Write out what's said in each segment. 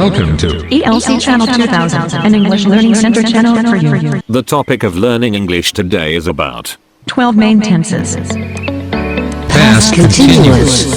Welcome to ELC Channel 2000, an English Learning Center channel for you. The topic of learning English today is about 12 main tenses. Past Continuous.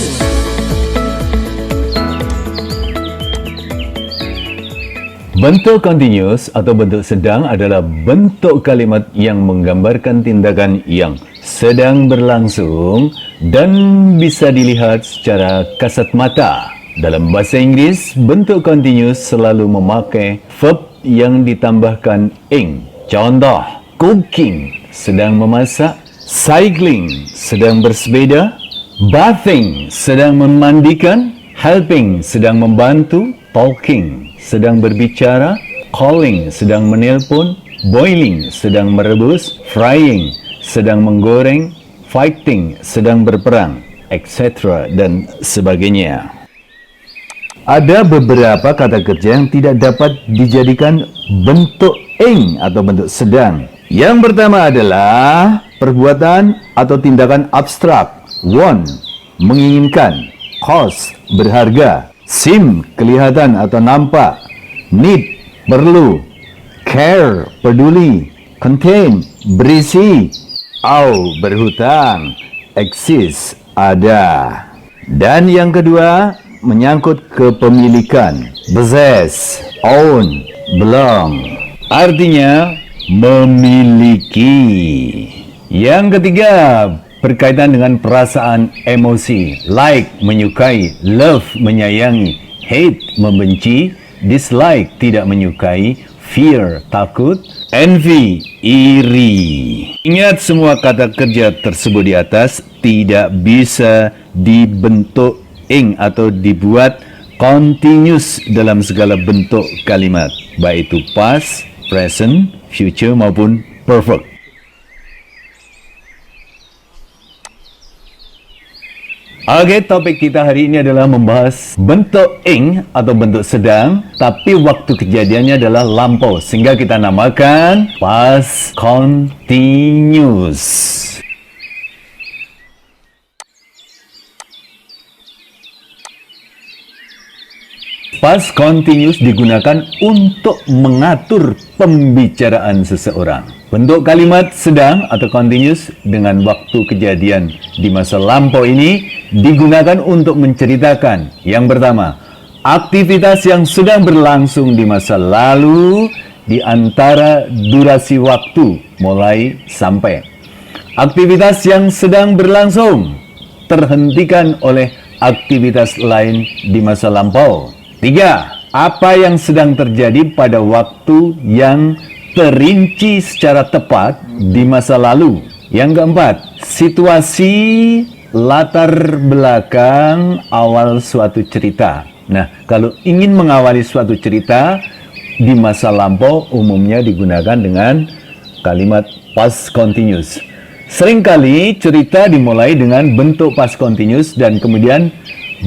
Bentuk continuous atau bentuk sedang adalah bentuk kalimat yang menggambarkan tindakan yang sedang berlangsung dan bisa dilihat secara kasat mata. Dalam bahasa Inggris, bentuk continuous selalu memakai verb yang ditambahkan ing. Contoh, cooking, sedang memasak; cycling, sedang bersepeda; bathing, sedang memandikan; helping, sedang membantu; talking, sedang berbicara; calling, sedang menelpon; boiling, sedang merebus; frying, sedang menggoreng; fighting, sedang berperang, etc. dan sebagainya. Ada beberapa kata kerja yang tidak dapat dijadikan bentuk ing atau bentuk sedang. Yang pertama adalah perbuatan atau tindakan abstrak. Want, menginginkan; cost, berharga; seem, kelihatan atau nampak; need, perlu; care, peduli; contain, berisi; owe, berhutang; exist, ada. Dan yang kedua, menyangkut kepemilikan. Possess, own, belong. Artinya memiliki. Yang ketiga, berkaitan dengan perasaan emosi. Like, menyukai; love, menyayangi; hate, membenci; dislike, tidak menyukai; fear, takut; envy, iri. Ingat, semua kata kerja tersebut di atas tidak bisa dibentuk ing atau dibuat continuous dalam segala bentuk kalimat, baik itu past, present, future maupun perfect. Oke, topik kita hari ini adalah membahas bentuk ing atau bentuk sedang, tapi waktu kejadiannya adalah lampau, sehingga kita namakan past continuous. Past continuous digunakan untuk mengatur pembicaraan seseorang. Bentuk kalimat sedang atau continuous dengan waktu kejadian di masa lampau ini digunakan untuk menceritakan, yang pertama, aktivitas yang sedang berlangsung di masa lalu di antara durasi waktu mulai sampai. Aktivitas yang sedang berlangsung terhentikan oleh aktivitas lain di masa lampau. 3. Apa yang sedang terjadi pada waktu yang terinci secara tepat di masa lalu. Yang keempat, situasi latar belakang awal suatu cerita. Nah, kalau ingin mengawali suatu cerita di masa lampau umumnya digunakan dengan kalimat past continuous. Seringkali cerita dimulai dengan bentuk past continuous dan kemudian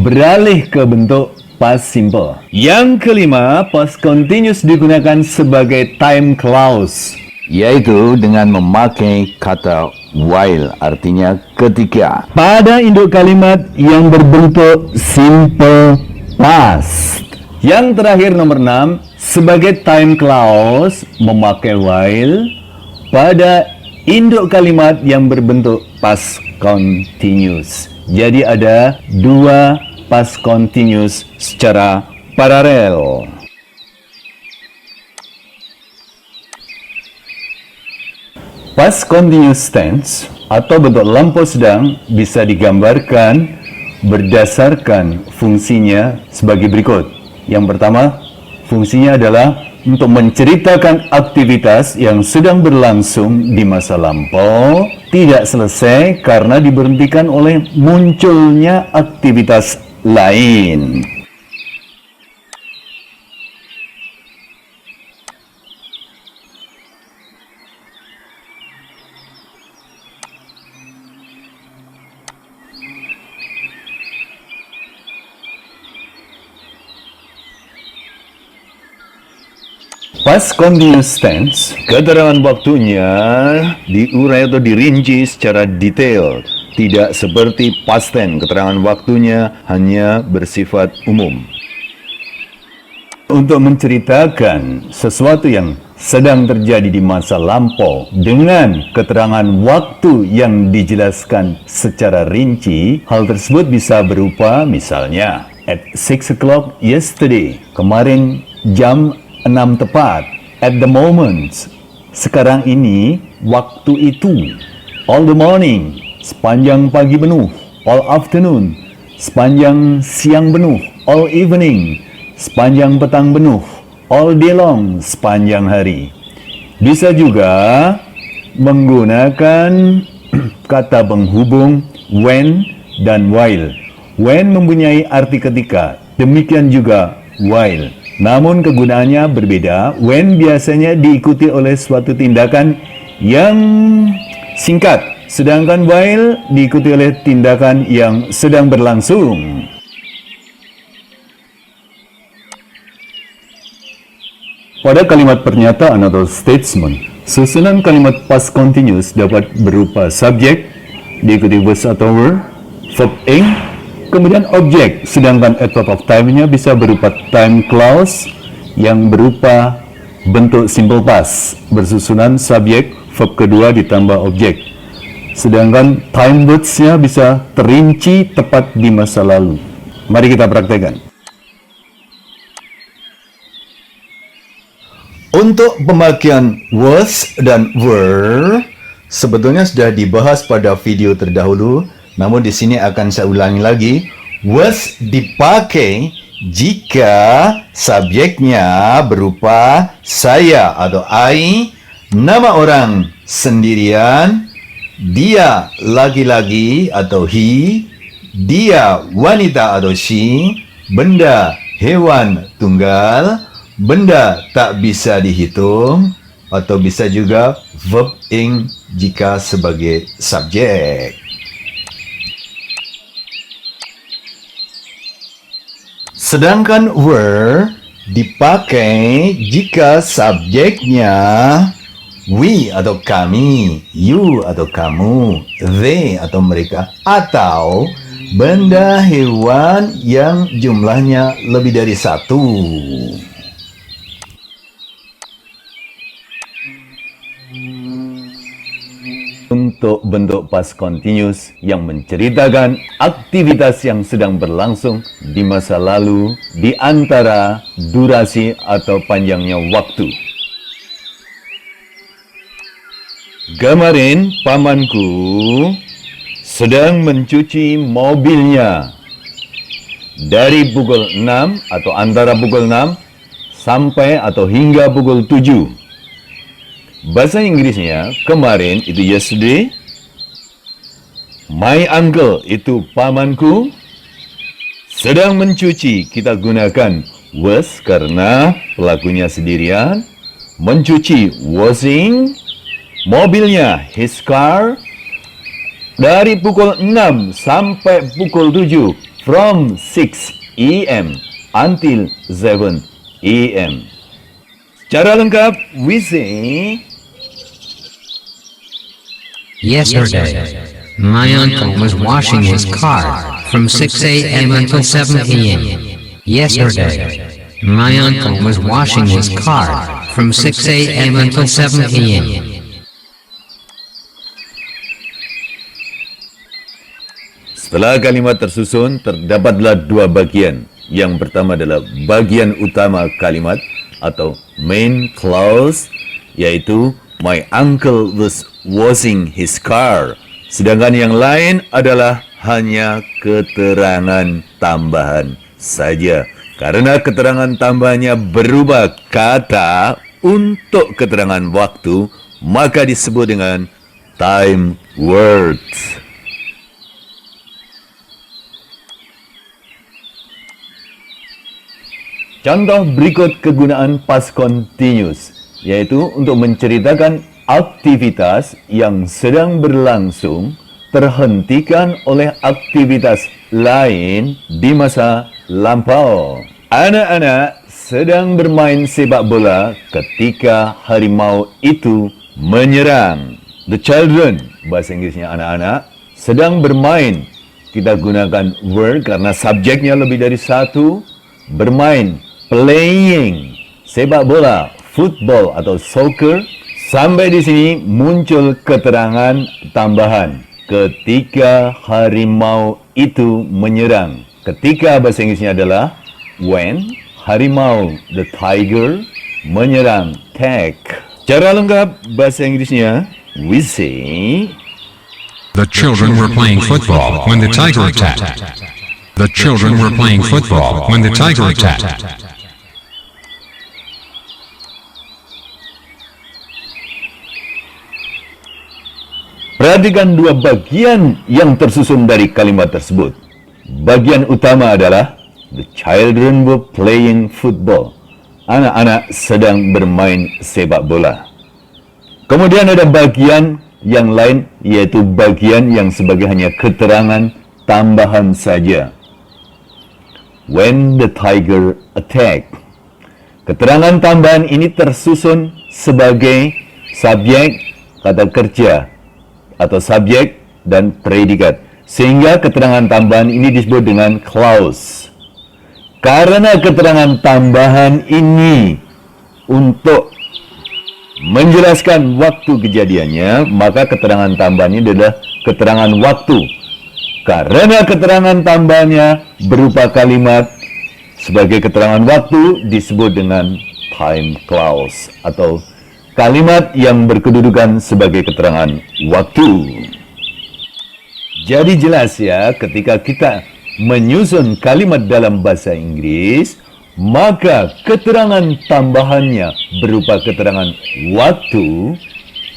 beralih ke bentuk past simple. Yang kelima, past continuous digunakan sebagai time clause, yaitu dengan memakai kata while, artinya ketika, pada induk kalimat yang berbentuk simple past. Yang terakhir, nomor 6, sebagai time clause memakai while pada induk kalimat yang berbentuk past continuous. Jadi ada dua past continuous secara paralel. Past continuous tense atau bentuk lampau sedang bisa digambarkan berdasarkan fungsinya sebagai berikut. Yang pertama, fungsinya adalah untuk menceritakan aktivitas yang sedang berlangsung di masa lampau tidak selesai karena diberhentikan oleh munculnya aktivitas lain. Past continuous tense, keterangan waktunya diurai atau dirinci secara detail. Tidak seperti past tense, keterangan waktunya hanya bersifat umum. untuk menceritakan sesuatu yang sedang terjadi di masa lampau dengan keterangan waktu yang dijelaskan secara rinci. Hal tersebut bisa berupa misalnya at 6 o'clock yesterday, kemarin jam 6 tepat. At the moment, sekarang ini, waktu itu. All the morning, sepanjang pagi penuh. All afternoon, sepanjang siang penuh. All evening, sepanjang petang penuh. All day long, sepanjang hari. Bisa juga menggunakan kata penghubung when dan while. When mempunyai arti ketika, demikian juga while. Namun kegunaannya berbeda. When biasanya diikuti oleh suatu tindakan yang singkat, sedangkan while diikuti oleh tindakan yang sedang berlangsung. Pada kalimat pernyataan atau statement, susunan kalimat past continuous dapat berupa subjek, diikuti verb atau verb, verb ing, kemudian objek, sedangkan adverb of time-nya bisa berupa time clause yang berupa bentuk simple past, bersusunan subjek, verb kedua ditambah objek. Sedangkan time words-nya bisa terinci tepat di masa lalu. Mari kita praktekkan. Untuk pembagian was dan were sebetulnya sudah dibahas pada video terdahulu, namun di sini akan saya ulangi lagi. Was dipakai jika subjeknya berupa saya atau I, nama orang sendirian, dia laki-laki atau he, dia wanita atau she, benda hewan tunggal, benda tak bisa dihitung, atau bisa juga verb ing jika sebagai subjek. Sedangkan were dipakai jika subjeknya we atau kami, you atau kamu, they atau mereka, atau benda hewan yang jumlahnya lebih dari satu. Untuk bentuk past continuous yang menceritakan aktivitas yang sedang berlangsung di masa lalu di antara durasi atau panjangnya waktu. Kemarin pamanku sedang mencuci mobilnya dari pukul 6 atau antara pukul 6 sampai atau hingga pukul 7. Bahasa Inggrisnya kemarin itu yesterday, my uncle itu pamanku, sedang mencuci kita gunakan was karena pelakunya sendirian, mencuci washing, mobilnya his car, dari pukul 6 sampai pukul 7, from 6 AM until 7 AM. Secara lengkap, we say, Yesterday, my uncle was washing his car from 6 a.m. until 7 p.m. Yesterday, my uncle was washing his car from 6 a.m. until 7 p.m. Setelah kalimat tersusun, terdapatlah dua bagian. Yang pertama adalah bagian utama kalimat atau main clause, yaitu my uncle was washing his car. Sedangkan yang lain adalah hanya keterangan tambahan saja. Karena keterangan tambahannya berubah kata untuk keterangan waktu, maka disebut dengan time words. Contoh berikut kegunaan past continuous, yaitu untuk menceritakan aktivitas yang sedang berlangsung terhentikan oleh aktivitas lain di masa lampau. Anak-anak sedang bermain sepak bola ketika harimau itu menyerang. The children, bahasa Inggrisnya anak-anak, sedang bermain. Kita gunakan were karena subjeknya lebih dari satu. Bermain playing, sepak bola, football atau soccer. Sampai di sini muncul keterangan tambahan. Ketika harimau itu menyerang. Ketika bahasa Inggrisnya adalah when harimau, the tiger, menyerang, attack. Cara lengkap bahasa Inggrisnya, we say The children were playing football when the tiger attacked. The children were playing football when the tiger attacked. Perhatikan dua bagian yang tersusun dari kalimat tersebut. Bagian utama adalah the children were playing football. Anak-anak sedang bermain sepak bola. Kemudian ada bagian yang lain, yaitu bagian yang sebagai hanya keterangan tambahan saja. When the tiger attacked. Keterangan tambahan ini tersusun sebagai subjek, kata kerja, atau subjek dan predikat. Sehingga keterangan tambahan ini disebut dengan clause. Karena keterangan tambahan ini untuk menjelaskan waktu kejadiannya, maka keterangan tambahan ini adalah keterangan waktu. Karena keterangan tambahannya berupa kalimat sebagai keterangan waktu, disebut dengan time clause atau kalimat yang berkedudukan sebagai keterangan waktu. Jadi jelas ya, ketika kita menyusun kalimat dalam bahasa Inggris, maka keterangan tambahannya berupa keterangan waktu,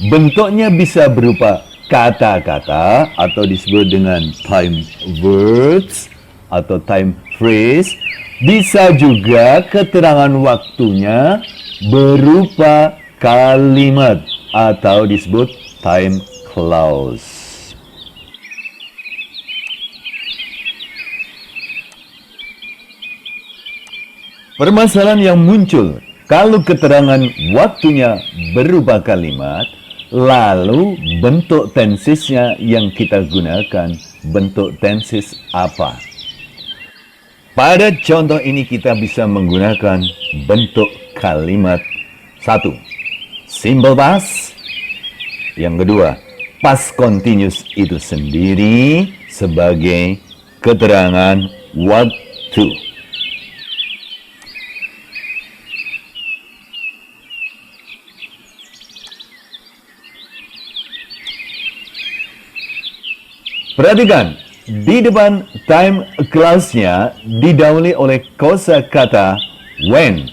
bentuknya bisa berupa kata-kata atau disebut dengan time words atau time phrase. Bisa juga keterangan waktunya berupa kalimat atau disebut time clause. Permasalahan yang muncul kalau keterangan waktunya berupa kalimat, lalu bentuk tensesnya yang kita gunakan, bentuk tenses apa? Pada contoh ini kita bisa menggunakan bentuk kalimat. 1. Simple past. Yang kedua, past continuous itu sendiri sebagai keterangan waktu. Perhatikan, di depan time clause-nya didahului oleh kosakata when.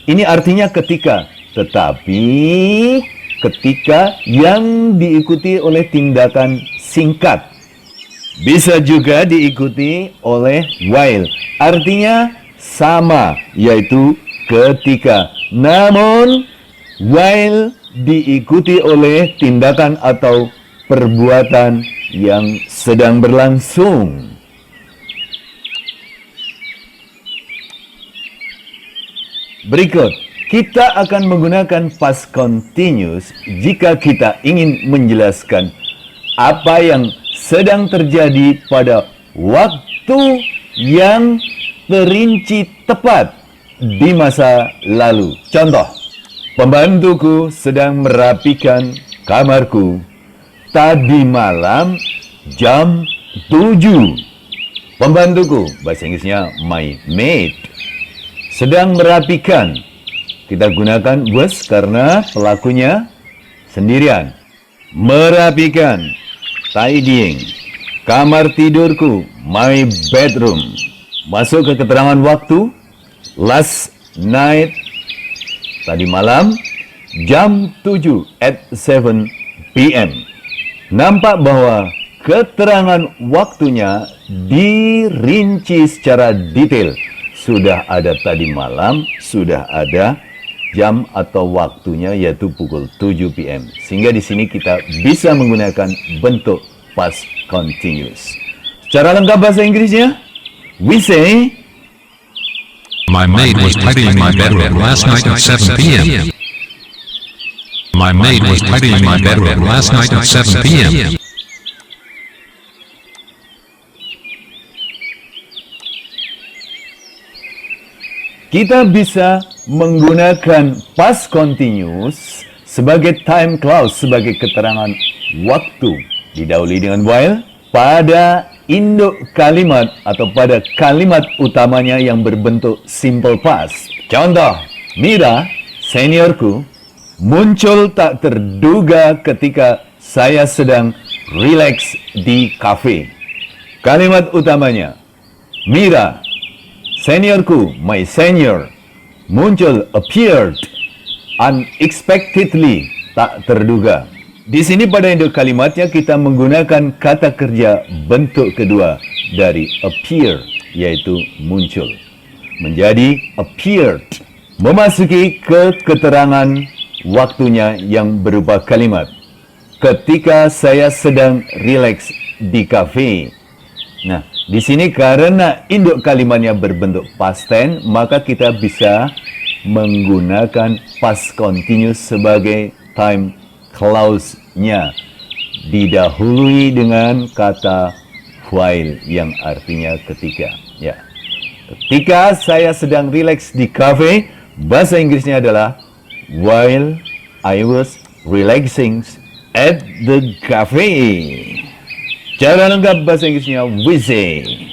Ini artinya ketika, tetapi ketika yang diikuti oleh tindakan singkat. Bisa juga diikuti oleh while. Artinya sama, yaitu ketika. Namun, while diikuti oleh tindakan atau perbuatan yang sedang berlangsung. Berikut, kita akan menggunakan past continuous jika kita ingin menjelaskan apa yang sedang terjadi pada waktu yang terinci tepat di masa lalu. Contoh, pembantuku sedang merapikan kamarku tadi malam jam 7. Pembantuku, bahasa Inggrisnya my maid, sedang merapikan. Kita gunakan was karena pelakunya sendirian. Merapikan, tidying. Kamar tidurku, my bedroom. Masuk ke keterangan waktu, last night, tadi malam, jam 7 at 7 p.m. Nampak bahwa keterangan waktunya dirinci secara detail. Sudah ada tadi malam, sudah ada jam atau waktunya yaitu pukul 7 p.m. Sehingga di sini kita bisa menggunakan bentuk past continuous. Secara lengkap bahasa Inggrisnya, we say, My maid was tidying my bedroom last night at 7 p.m. My maid was tidying my bedroom last night at 7 p.m. kita bisa menggunakan past continuous sebagai time clause, sebagai keterangan waktu. Didahului dengan while pada induk kalimat atau pada kalimat utamanya yang berbentuk simple past. Contoh, Mira, seniorku, muncul tak terduga ketika saya sedang rileks di kafe. Kalimat utamanya, Mira, seniorku, my senior, muncul, appeared, unexpectedly, tak terduga. Di sini pada induk kalimatnya kita menggunakan kata kerja bentuk kedua dari appear, yaitu muncul. Menjadi appeared, memasuki ke keterangan waktunya yang berupa kalimat. Ketika saya sedang rileks di kafe. Nah, di sini karena induk kalimatnya berbentuk past tense, maka kita bisa menggunakan past continuous sebagai time clause-nya, didahului dengan kata while yang artinya ketika. Ya. Ketika saya sedang rileks di kafe, bahasa Inggrisnya adalah while I was relaxing at the cafe. Cara lengkap bahasa Inggrisnya Wizzy.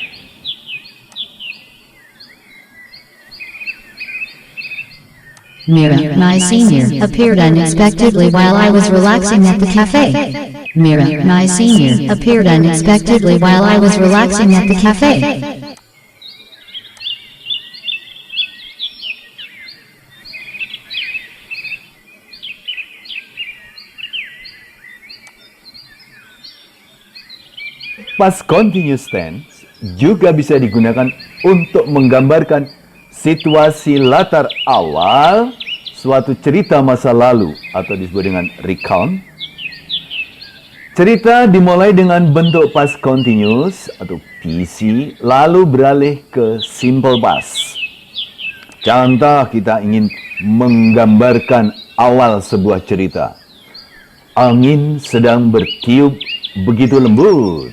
Mira, my senior, appeared unexpectedly while I was relaxing at the cafe. Mira, my senior, appeared unexpectedly while I was relaxing at the cafe. Past continuous tense juga bisa digunakan untuk menggambarkan situasi latar awal suatu cerita masa lalu atau disebut dengan recount. Cerita dimulai dengan bentuk past continuous atau PC lalu beralih ke simple past. Contoh, kita ingin menggambarkan awal sebuah cerita. Angin sedang bertiup begitu lembut.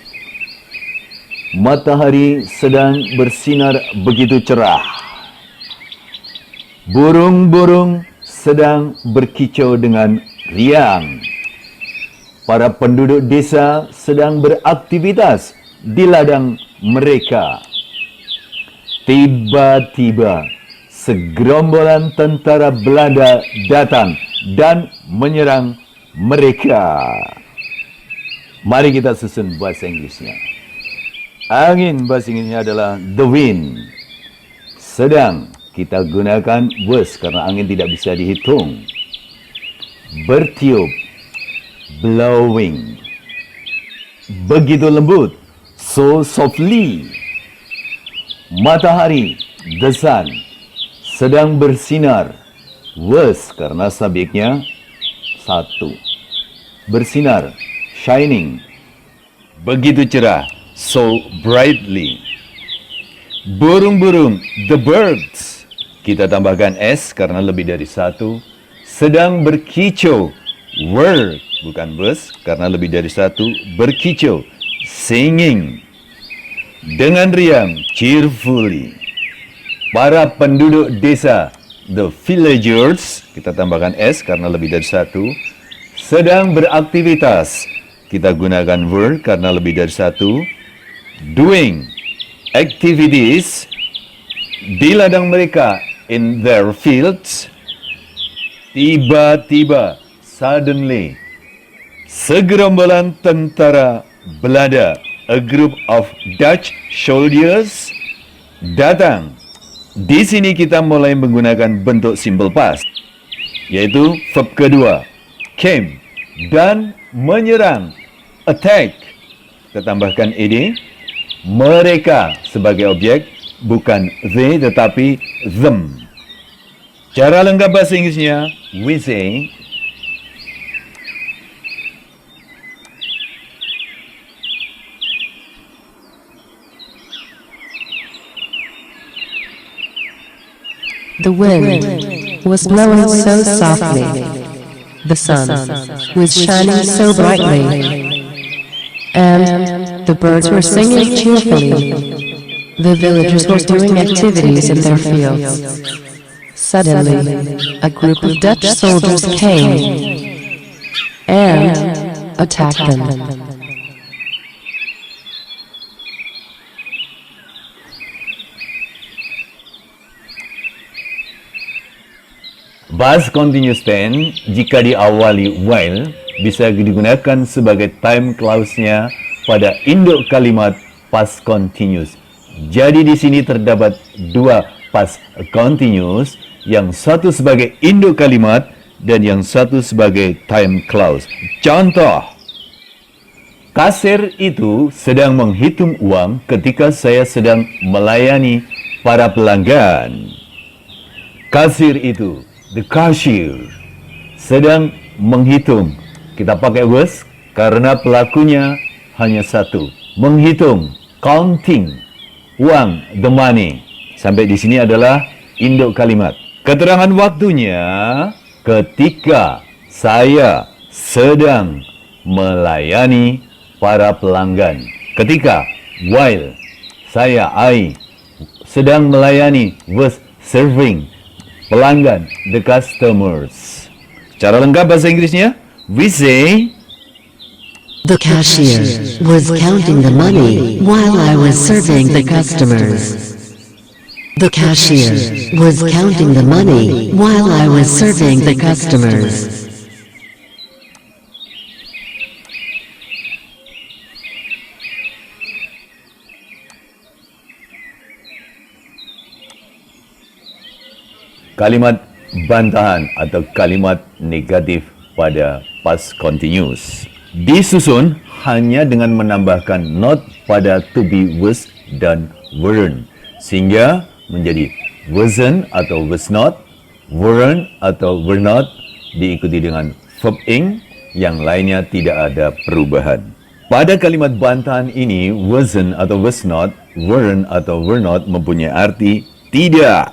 Matahari sedang bersinar begitu cerah. Burung-burung sedang berkicau dengan riang. Para penduduk desa sedang beraktivitas di ladang mereka. Tiba-tiba, segerombolan tentara Belanda datang dan menyerang mereka. Mari kita susun bahasa Inggrisnya. Angin bahasa Inggrisnya adalah the wind. Sedang kita gunakan was karena angin tidak bisa dihitung. Bertiup, blowing. Begitu lembut, so softly. Matahari, the sun. Sedang bersinar, was karena subjeknya satu. Bersinar, shining. Begitu cerah, so brightly. Burung-burung, the birds. Kita tambahkan S karena lebih dari satu. Sedang berkicau, were, bukan was, karena lebih dari satu. Berkicau, singing. Dengan riang, cheerfully. Para penduduk desa, the villagers, kita tambahkan S karena lebih dari satu. Sedang beraktivitas, kita gunakan were karena lebih dari satu. Doing activities di ladang mereka, in their fields. Tiba-tiba, suddenly, segerombolan tentara Belanda, a group of Dutch soldiers, datang. Di sini kita mulai menggunakan bentuk simple past, yaitu verb kedua, came, dan menyerang, attack. Kita tambahkan ed. Mereka sebagai objek, bukan they tetapi them. Cara lengkap bahasa Inggrisnya, we say, The wind was blowing so softly. The sun was shining so brightly. And the birds were singing cheerfully. The villagers were doing activities in their fields. Suddenly, a group of Dutch soldiers came and attacked them. Past continuous tense jika diawali while bisa digunakan sebagai time clause-nya pada induk kalimat past continuous. Jadi di sini terdapat dua past continuous, yang satu sebagai induk kalimat dan yang satu sebagai time clause. Contoh, kasir itu sedang menghitung uang ketika saya sedang melayani para pelanggan. Kasir itu, the cashier, sedang menghitung. Kita pakai was karena pelakunya hanya satu. Menghitung, counting, uang, the money. Sampai di sini adalah induk kalimat. Keterangan waktunya ketika saya sedang melayani para pelanggan. Ketika, while, I sedang melayani, was serving pelanggan, the customers. Cara lengkap bahasa Inggrisnya, we say The cashier was counting the money while I was serving the customers. The cashier was counting the money while I was serving the customers. kalimat bantahan atau kalimat negatif pada past continuous disusun hanya dengan menambahkan not pada to be, was dan weren't, sehingga menjadi wasn't atau was not, weren't atau were not, diikuti dengan verb ing, yang lainnya tidak ada perubahan. Pada kalimat bantahan ini, wasn't atau was not, weren't atau were not mempunyai arti tidak.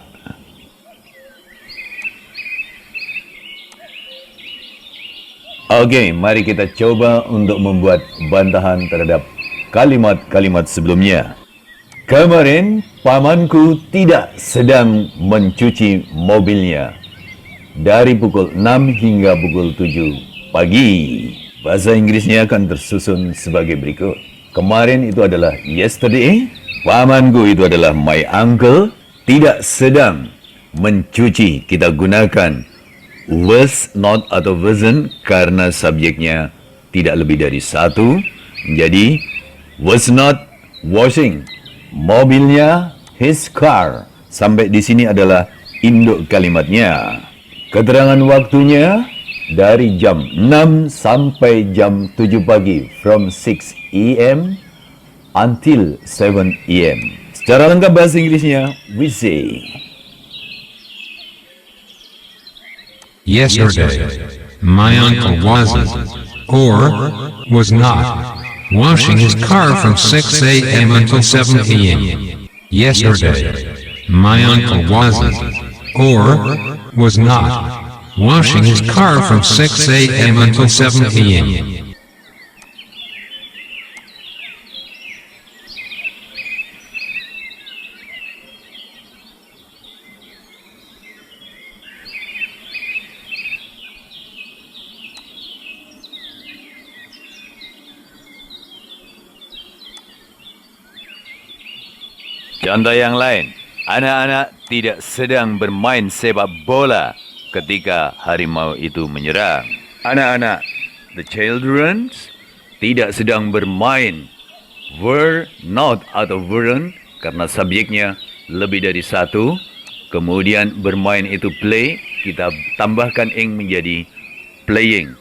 Oke, mari kita coba untuk membuat bantahan terhadap kalimat-kalimat sebelumnya. Kemarin, pamanku tidak sedang mencuci mobilnya. Dari pukul 6 hingga pukul 7 pagi. Bahasa Inggrisnya akan tersusun sebagai berikut. Kemarin itu adalah yesterday. Pamanku itu adalah my uncle. Tidak sedang mencuci. Kita gunakan was not atau wasn't karena subjeknya tidak lebih dari satu. Jadi, was not washing mobilnya, his car. Sampai di sini adalah induk kalimatnya. Keterangan waktunya dari jam 6 sampai jam 7 pagi. From 6 AM until 7 AM. Secara lengkap bahasa Inggrisnya, we say Yesterday, my uncle wasn't, or was not, washing his car from 6 a.m. until 7 p.m. Yesterday, my uncle wasn't, or was not, washing his car from 6 a.m. until 7 p.m. Contoh yang lain, anak-anak tidak sedang bermain sepak bola ketika harimau itu menyerang. Anak-anak, the children, tidak sedang bermain. Were not atau weren't karena subjeknya lebih dari satu. Kemudian bermain itu play, kita tambahkan ing menjadi playing.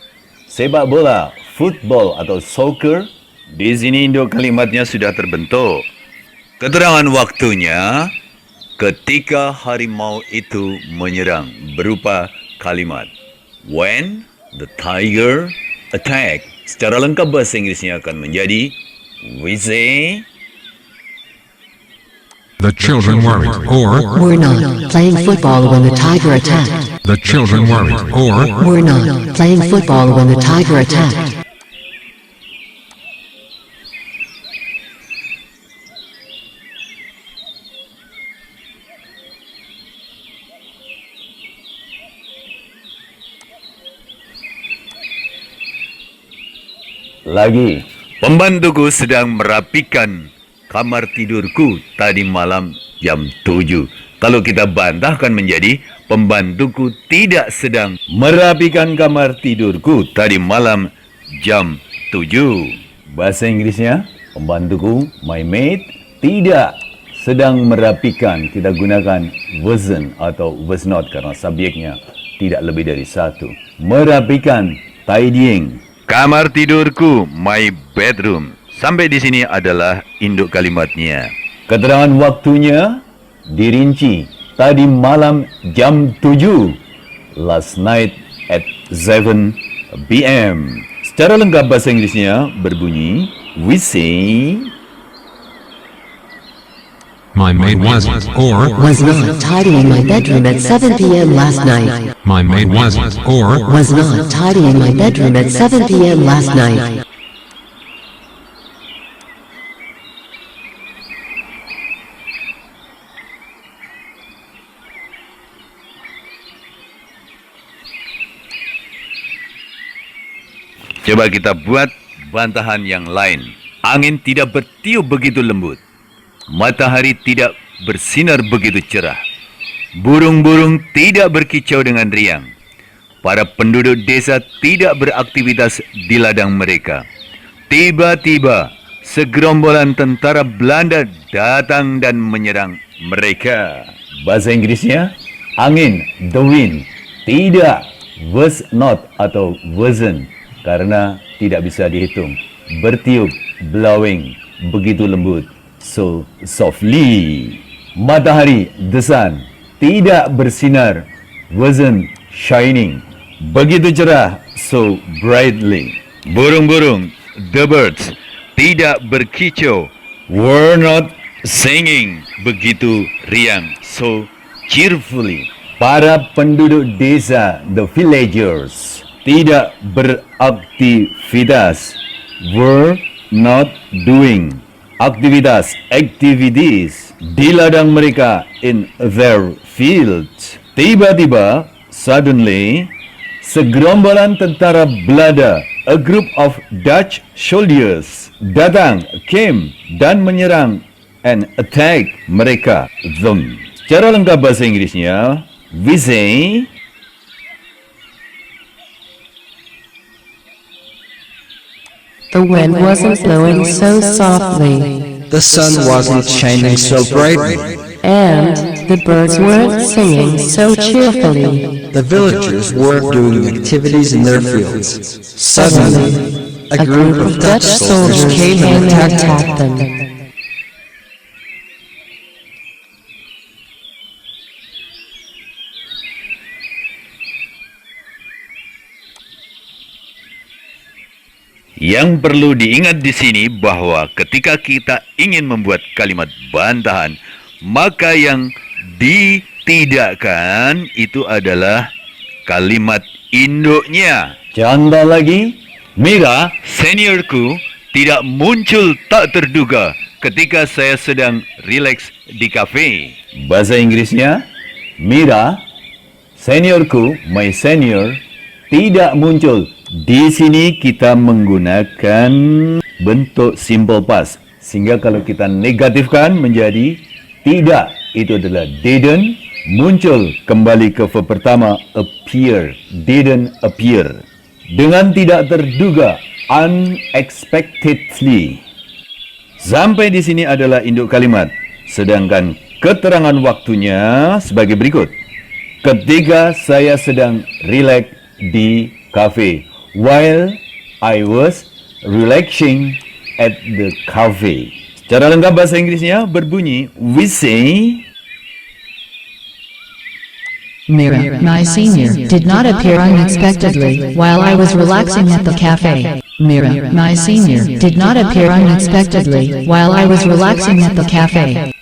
Sepak bola, football atau soccer, di sini induk kalimatnya sudah terbentuk. Keterangan waktunya ketika harimau itu menyerang berupa kalimat when the tiger attack. Secara lengkap bahasa Inggrisnya akan menjadi we say the children worried, or We're not playing football when the tiger attacked. the children worried, or We're not playing football when the tiger attacked. Lagi. Pembantuku sedang merapikan kamar tidurku tadi malam jam 7. Kalau kita bantahkan menjadi pembantuku tidak sedang merapikan kamar tidurku tadi malam jam 7. Bahasa Inggrisnya, pembantuku, my maid, tidak sedang merapikan. Kita gunakan wasn't atau was not karena subjeknya tidak lebih dari satu. Merapikan, tidying. Kamar tidurku, my bedroom. Sampai di sini adalah induk kalimatnya. Keterangan waktunya dirinci. Tadi malam jam 7. Last night at 7 p.m. Secara lengkap bahasa Inggrisnya berbunyi, we say, My maid wasn't or Was not tidying my bedroom at 7 p.m. last night. my maid wasn't or Was not tidying my bedroom at 7 p.m. last night. Coba kita buat bantahan yang lain. Angin tidak bertiup begitu lembut. Matahari tidak bersinar begitu cerah. Burung-burung tidak berkicau dengan riang. Para penduduk desa tidak beraktivitas di ladang mereka. Tiba-tiba, segerombolan tentara Belanda datang dan menyerang mereka. Bahasa Inggrisnya, angin, the wind, tidak, was not atau wasn't, karena tidak bisa dihitung. Bertiup, blowing, begitu lembut. So softly. Matahari, the sun, tidak bersinar, wasn't shining, begitu cerah, so brightly. Burung-burung, the birds, tidak berkicau, were not singing, begitu riang, so cheerfully. Para penduduk desa, the villagers, tidak beraktivitas, were not doing activities di ladang mereka, in their fields. Tiba-tiba, suddenly, segerombolan tentara Belanda, a group of Dutch soldiers, datang, came, dan menyerang, and attack mereka, them. Secara lengkap bahasa Inggrisnya, we say, The wind wasn't blowing so softly, The sun wasn't shining so brightly. and the birds weren't singing so cheerfully. The villagers weren't doing activities in their fields. Suddenly, A group of Dutch soldiers came and attacked them. Yang perlu diingat di sini bahwa ketika kita ingin membuat kalimat bantahan, maka yang ditidakkan itu adalah kalimat induknya. Contoh lagi, Mira, seniorku, tidak muncul tak terduga ketika saya sedang rileks di kafe. Bahasa Inggrisnya, Mira, seniorku, my senior, tidak muncul. Di sini kita menggunakan bentuk simple past, sehingga kalau kita negatifkan menjadi tidak, itu adalah didn't. Muncul kembali ke verb pertama, appear, didn't appear. Dengan tidak terduga, unexpectedly. Sampai di sini adalah induk kalimat, sedangkan keterangan waktunya sebagai berikut. Ketika saya sedang rileks di kafe. While I was relaxing at the cafe. Secara lengkap bahasa Inggrisnya berbunyi, we say, Mira, my senior, did not appear unexpectedly while I was relaxing at the cafe. Mira, my senior, did not appear unexpectedly while I was relaxing at the cafe.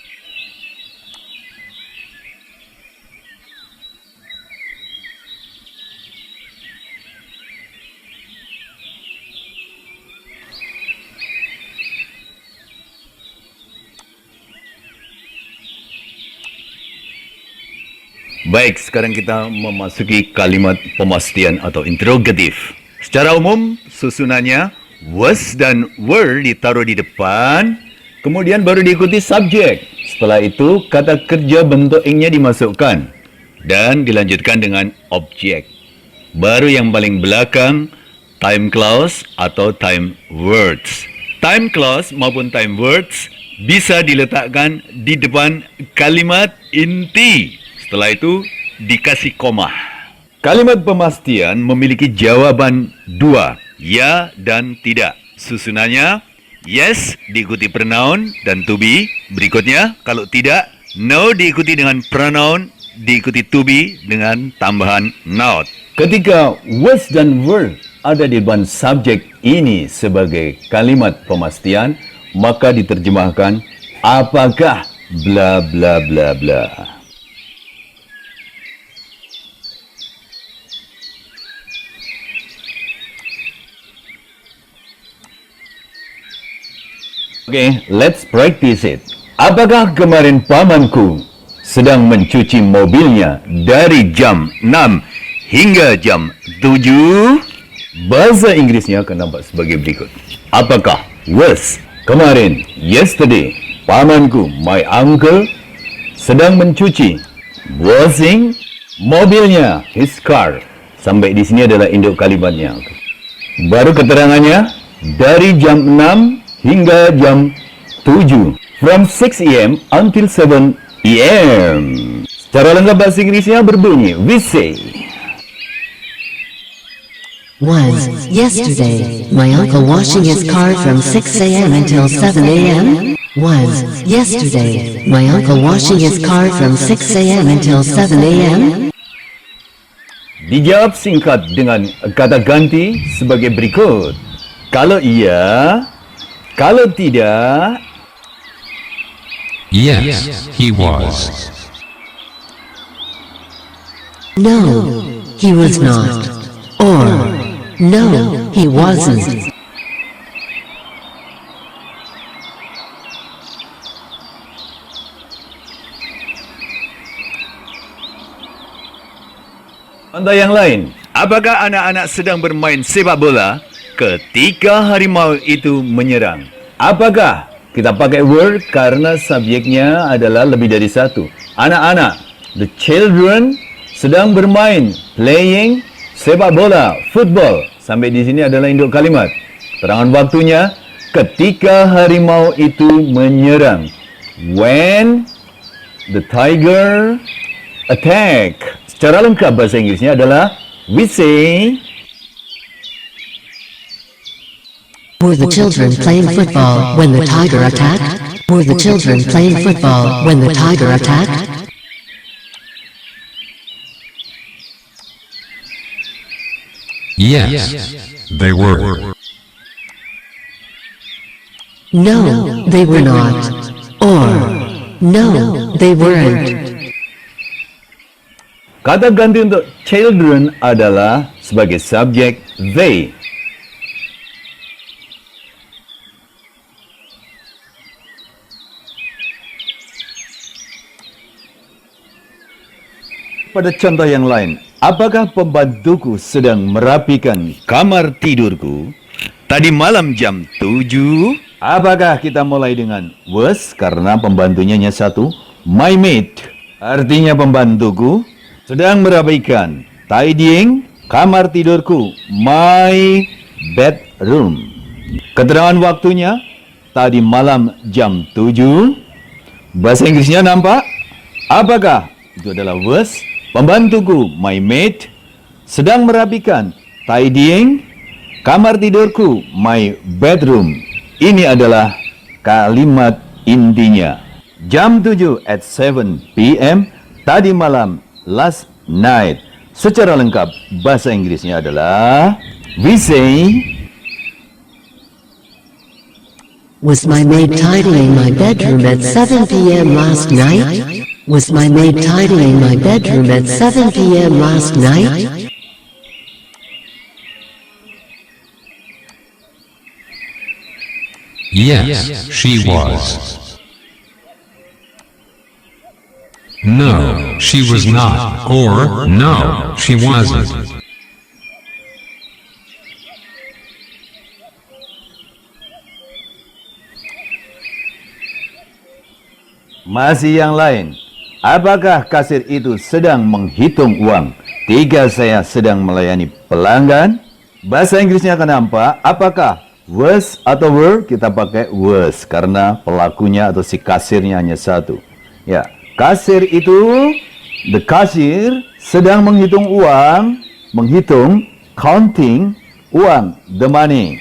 Baik, sekarang kita memasuki kalimat pemastian atau interrogatif. Secara umum, susunannya was dan were ditaruh di depan, kemudian baru diikuti subjek. Setelah itu, kata kerja bentuk ing-nya dimasukkan dan dilanjutkan dengan objek. Baru yang paling belakang, time clause atau time words. Time clause maupun time words bisa diletakkan di depan kalimat inti. Setelah itu, dikasih koma. Kalimat pemastian memiliki jawaban dua, ya dan tidak. Susunannya, yes diikuti pronoun dan to be. Berikutnya, kalau tidak, no diikuti dengan pronoun, diikuti to be dengan tambahan not. Ketika was dan were ada di depan subjek ini sebagai kalimat pemastian, maka diterjemahkan apakah bla bla bla bla. Okay, let's practice it. Apakah kemarin pamanku sedang mencuci mobilnya dari jam 6 hingga jam 7? Bahasa Inggrisnya akan nampak sebagai berikut. Apakah was kemarin, yesterday, pamanku, my uncle, sedang mencuci, washing, mobilnya, his car. Sampai di sini adalah induk kalimatnya. Baru keterangannya, dari jam 6 hingga jam 7. From 6 a.m. until 7 a.m. Secara lengkap bahasa Inggrisnya berbunyi, we say. Was, yesterday, my uncle washing his car from 6 a.m. until 7 a.m.? Was, yesterday, my uncle washing his car from 6 a.m. until 7 a.m.? Dijawab singkat dengan kata ganti sebagai berikut. Kalau iya, kalau tidak, Yes, he was. No, he was not. Or, no, he wasn't. contoh yang lain. Apakah anak-anak sedang bermain sepak bola ketika harimau itu menyerang? Apakah? Kita pakai were karena subjeknya adalah lebih dari satu. Anak-anak, the children sedang bermain, playing, sepak bola, football. Sampai di sini adalah induk kalimat. Keterangan waktunya, ketika harimau itu menyerang. When the tiger attack. Secara lengkap bahasa Inggrisnya adalah we say. Were the children playing football when the tiger attacked? Were the children playing football when the tiger attacked? Yes, they were. No, they were not. Or, no, they weren't. Kata ganti untuk children adalah sebagai subjek they. Pada contoh yang lain, apakah pembantuku sedang merapikan kamar tidurku tadi malam jam 7? Apakah kita mulai dengan was karena pembantunya hanya satu? My maid, artinya pembantuku, sedang merapikan, tidying, kamar tidurku, my bedroom. Keterangan waktunya, tadi malam jam 7. Bahasa Inggrisnya nampak? Apakah? Itu adalah was. Pembantuku, my maid, sedang merapikan, tidying, kamar tidurku, my bedroom. Ini adalah kalimat intinya. Jam 7 at 7 p.m. tadi malam, last night. Secara lengkap bahasa Inggrisnya adalah we say. Was my maid tidying my bedroom at 7 p.m. last night? Was my maid tidying my bedroom at 7 p.m. last night? Yes, she was. No, she was not. Or, no, she wasn't. Masih yang lain. Apakah kasir itu sedang menghitung uang ketika saya sedang melayani pelanggan? Bahasa Inggrisnya akan nampak. Apakah was atau were? Kita pakai was karena pelakunya atau si kasirnya hanya satu. Ya, kasir itu, the cashier sedang menghitung uang, counting uang, the money.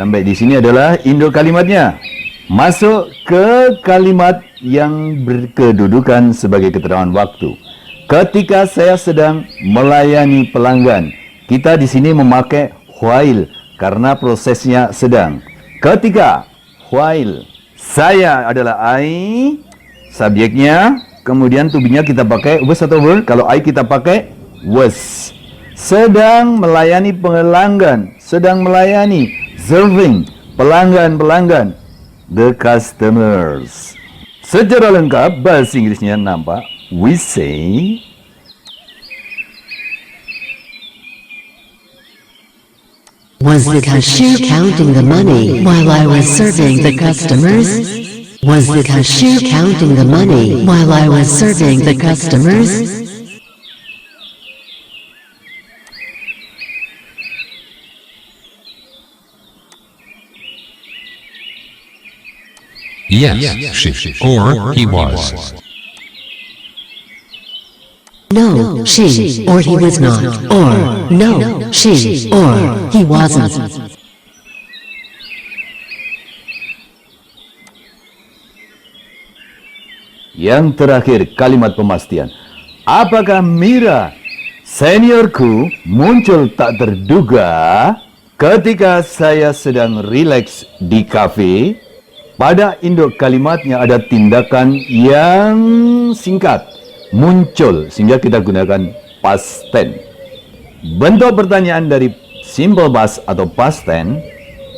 Sampai di sini adalah induk kalimatnya. Masuk ke kalimat yang berkedudukan sebagai keterangan waktu. Ketika saya sedang melayani pelanggan, kita di sini memakai while karena prosesnya sedang. Ketika, while, saya adalah I, subjeknya, kemudian to be-nya kita pakai was atau were. Kalau I kita pakai was. Sedang melayani pelanggan, sedang melayani, serving, pelanggan, the customers. Secara lengkap, bahasa Inggrisnya nampak. We say, Was the cashier counting the money while I was serving the customers? Was the cashier counting the money while I was serving the customers? Yes, she or he was. No, she, or he was not, or no, she, or he wasn't. Yang terakhir, kalimat pemastian. Apakah Mira, seniorku, muncul tak terduga ketika saya sedang rileks di kafe? Pada induk kalimatnya ada tindakan yang singkat, muncul, sehingga kita gunakan past tense. Bentuk pertanyaan dari simple past atau past tense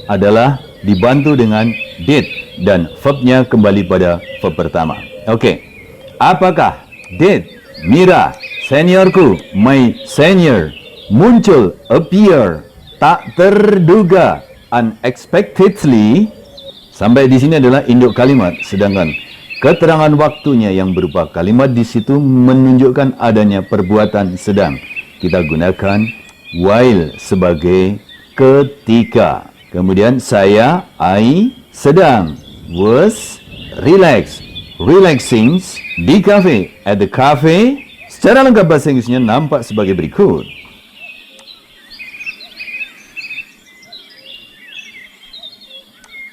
adalah dibantu dengan did dan verbnya kembali pada verb pertama. Oke. Apakah did Mira, seniorku, my senior, muncul, appear, tak terduga, unexpectedly? Sampai di sini adalah induk kalimat, sedangkan keterangan waktunya yang berupa kalimat di situ menunjukkan adanya perbuatan sedang. Kita gunakan while sebagai ketika. Kemudian saya, I, sedang, was, relaxing di cafe, at the cafe. Secara lengkap bahasa Inggrisnya nampak sebagai berikut.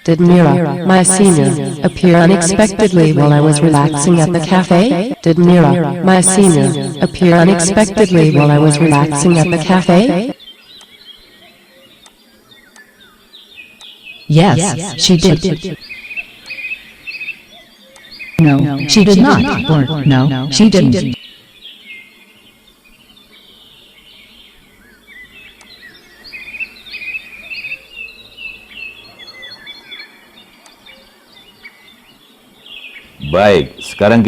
Did Mira, my senior, appear unexpectedly while I was relaxing at the cafe? Did Mira, my senior, appear unexpectedly while I was relaxing at the cafe? Yes, she did. No, she did not. Or no, she didn't. Baik, sekarang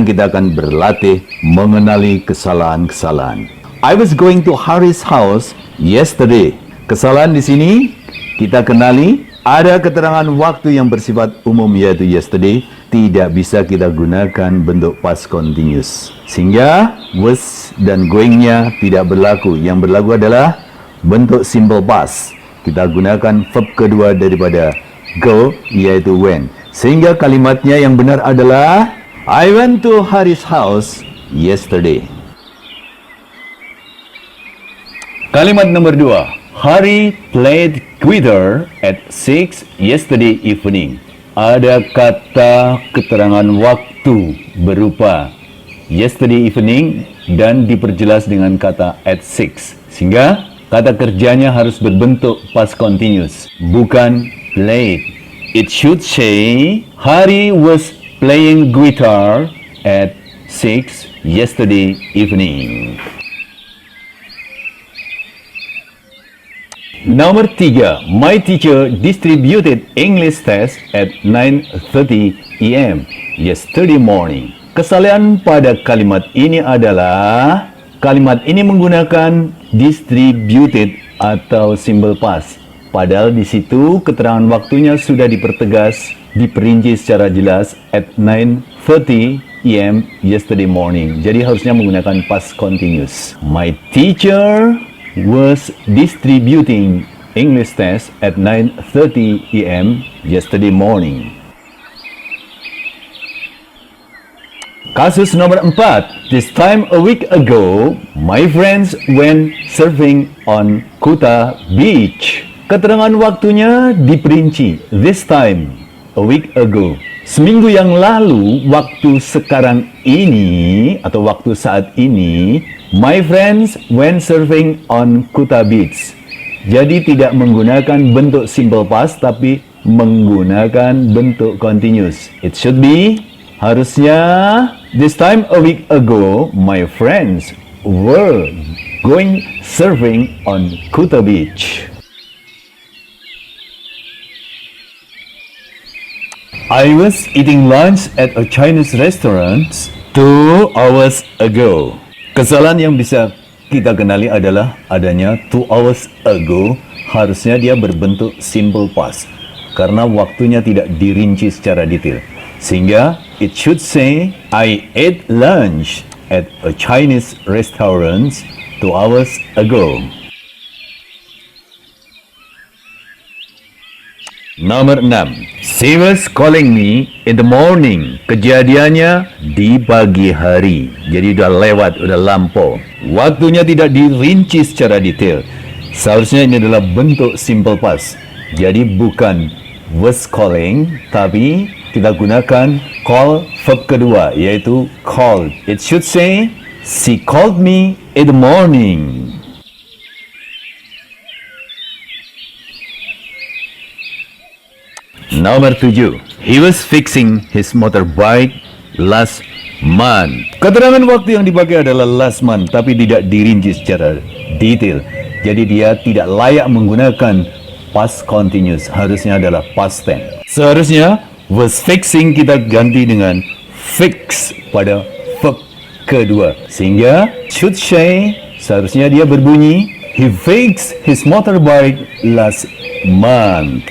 kita akan berlatih mengenali kesalahan-kesalahan. I was going to Harry's house yesterday. Kesalahan di sini kita kenali, ada keterangan waktu yang bersifat umum yaitu yesterday, tidak bisa kita gunakan bentuk past continuous. Sehingga was dan going-nya tidak berlaku. Yang berlaku adalah bentuk simple past. Kita gunakan verb kedua daripada go, yaitu when. Sehingga kalimatnya yang benar adalah I went to Harry's house yesterday. Kalimat nomor 2. Harry played guitar at 6 yesterday evening. Ada kata keterangan waktu berupa yesterday evening dan diperjelas dengan kata at 6. Sehingga kata kerjanya harus berbentuk past continuous, bukan played. It should say Harry was playing guitar at 6 yesterday evening. Nomor 3. My teacher distributed English test at 9:30 AM yesterday morning. Kesalahan pada kalimat ini adalah kalimat ini menggunakan distributed atau simple past. Padahal di situ keterangan waktunya sudah diperinci secara jelas at 9:30 AM yesterday morning. Jadi harusnya menggunakan past continuous. My teacher was distributing English test at 9:30 AM yesterday morning. Kasus nomor 4. This time a week ago, my friends went surfing on Kuta Beach. Keterangan waktunya diperinci. This time a week ago. Seminggu yang lalu, waktu sekarang ini atau waktu saat ini, my friends went surfing on Kuta Beach. Jadi tidak menggunakan bentuk simple past tapi menggunakan bentuk continuous. It should be, harusnya, this time a week ago, my friends were going surfing on Kuta Beach. I was eating lunch at a Chinese restaurant 2 hours ago. Kesalahan yang bisa kita kenali adalah adanya 2 hours ago. Harusnya dia berbentuk simple past karena waktunya tidak dirinci secara detail. Sehingga it should say I ate lunch at a Chinese restaurant 2 hours ago. Nomor 6. She was calling me in the morning. Kejadiannya di pagi hari. Jadi udah lewat, udah lampau. Waktunya tidak dirinci secara detail. Seharusnya ini adalah bentuk simple past. Jadi bukan was calling, tapi kita gunakan call verb kedua, yaitu called. It should say, she called me in the morning. Nomor 7. He was fixing his motorbike last month. Keterangan waktu yang dipakai adalah last month, tapi tidak dirinci secara detail. Jadi dia tidak layak menggunakan past continuous. Harusnya adalah past tense. Seharusnya was fixing kita ganti dengan fix pada verb kedua. Sehingga should say, seharusnya dia berbunyi, he fixed his motorbike last month.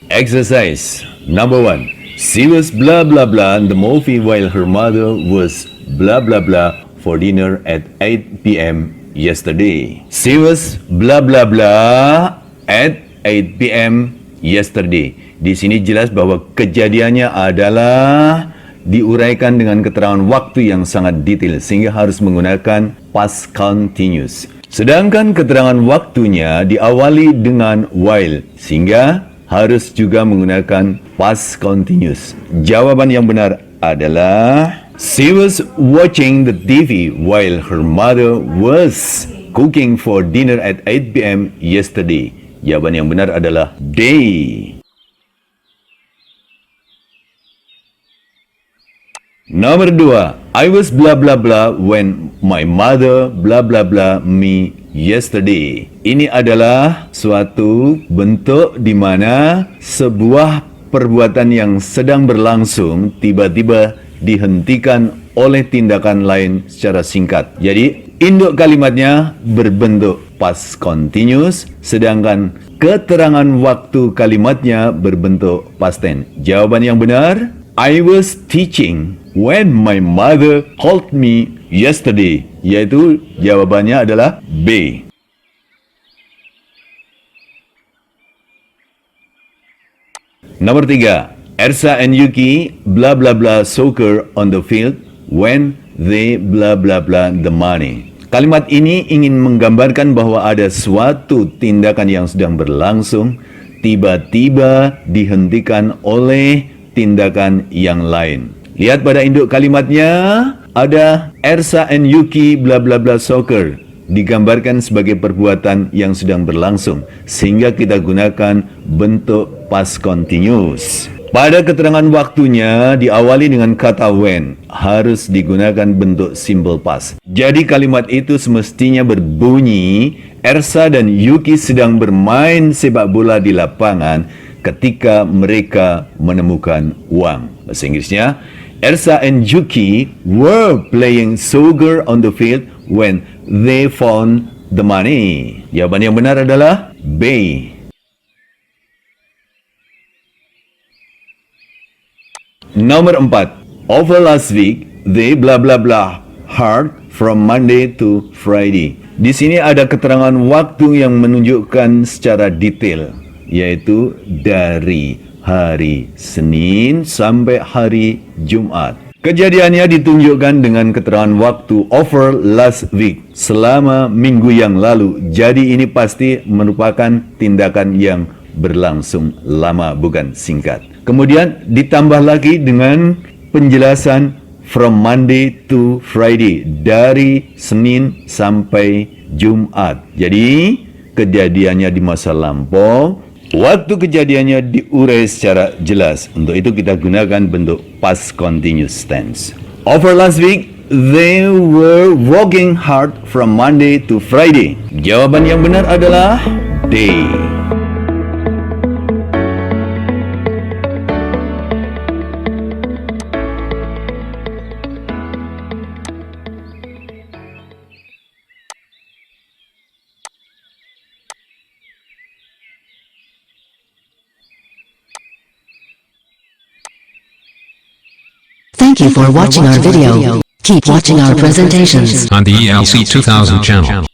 Exercise number 1. She was blah blah blah in the movie while her mother was blah blah blah for dinner at 8 p.m. yesterday. She was blah blah blah at 8 p.m. yesterday. Di sini jelas bahwa kejadiannya adalah diuraikan dengan keterangan waktu yang sangat detail sehingga harus menggunakan past continuous. Sedangkan keterangan waktunya diawali dengan while sehingga harus juga menggunakan past continuous. Jawaban yang benar adalah she was watching the TV while her mother was cooking for dinner at 8 p.m. yesterday. Jawaban yang benar adalah D. Nomor 2. I was blah blah blah when my mother blah blah blah me yesterday. Ini adalah suatu bentuk di mana sebuah perbuatan yang sedang berlangsung tiba-tiba dihentikan oleh tindakan lain secara singkat. Jadi induk kalimatnya berbentuk past continuous, sedangkan keterangan waktu kalimatnya berbentuk past tense. Jawaban yang benar, I was teaching when my mother called me yesterday, yaitu jawabannya adalah B. Nomor 3. Ersa and Yuki blah blah blah soccer on the field when they blah blah blah the money. Kalimat ini ingin menggambarkan bahwa ada suatu tindakan yang sedang berlangsung tiba-tiba dihentikan oleh tindakan yang lain. Lihat pada induk kalimatnya, ada Ersa and Yuki bla bla bla soccer. Digambarkan sebagai perbuatan yang sedang berlangsung, sehingga kita gunakan bentuk past continuous. Pada keterangan waktunya diawali dengan kata when, harus digunakan bentuk simple past. Jadi kalimat itu semestinya berbunyi, Ersa dan Yuki sedang bermain sepak bola di lapangan ketika mereka menemukan uang. Bahasa Inggrisnya, Ersa and Yuki were playing soccer on the field when they found the money. Jawaban yang benar adalah B. Nomor 4. Over last week, they blah blah blah hard from Monday to Friday. Di sini ada keterangan waktu yang menunjukkan secara detail, yaitu dari hari Senin sampai hari Jumat. Kejadiannya ditunjukkan dengan keterangan waktu over last week, selama minggu yang lalu. Jadi ini pasti merupakan tindakan yang berlangsung lama, bukan singkat. Kemudian ditambah lagi dengan penjelasan from Monday to Friday, dari Senin sampai Jumat. Jadi kejadiannya di masa lampau, waktu kejadiannya diurai secara jelas. Untuk itu kita gunakan bentuk past continuous tense. Over last week, they were working hard from Monday to Friday. Jawaban yang benar adalah D. Thank you for watching our video. Keep watching our presentations on the ELC 2000 channel.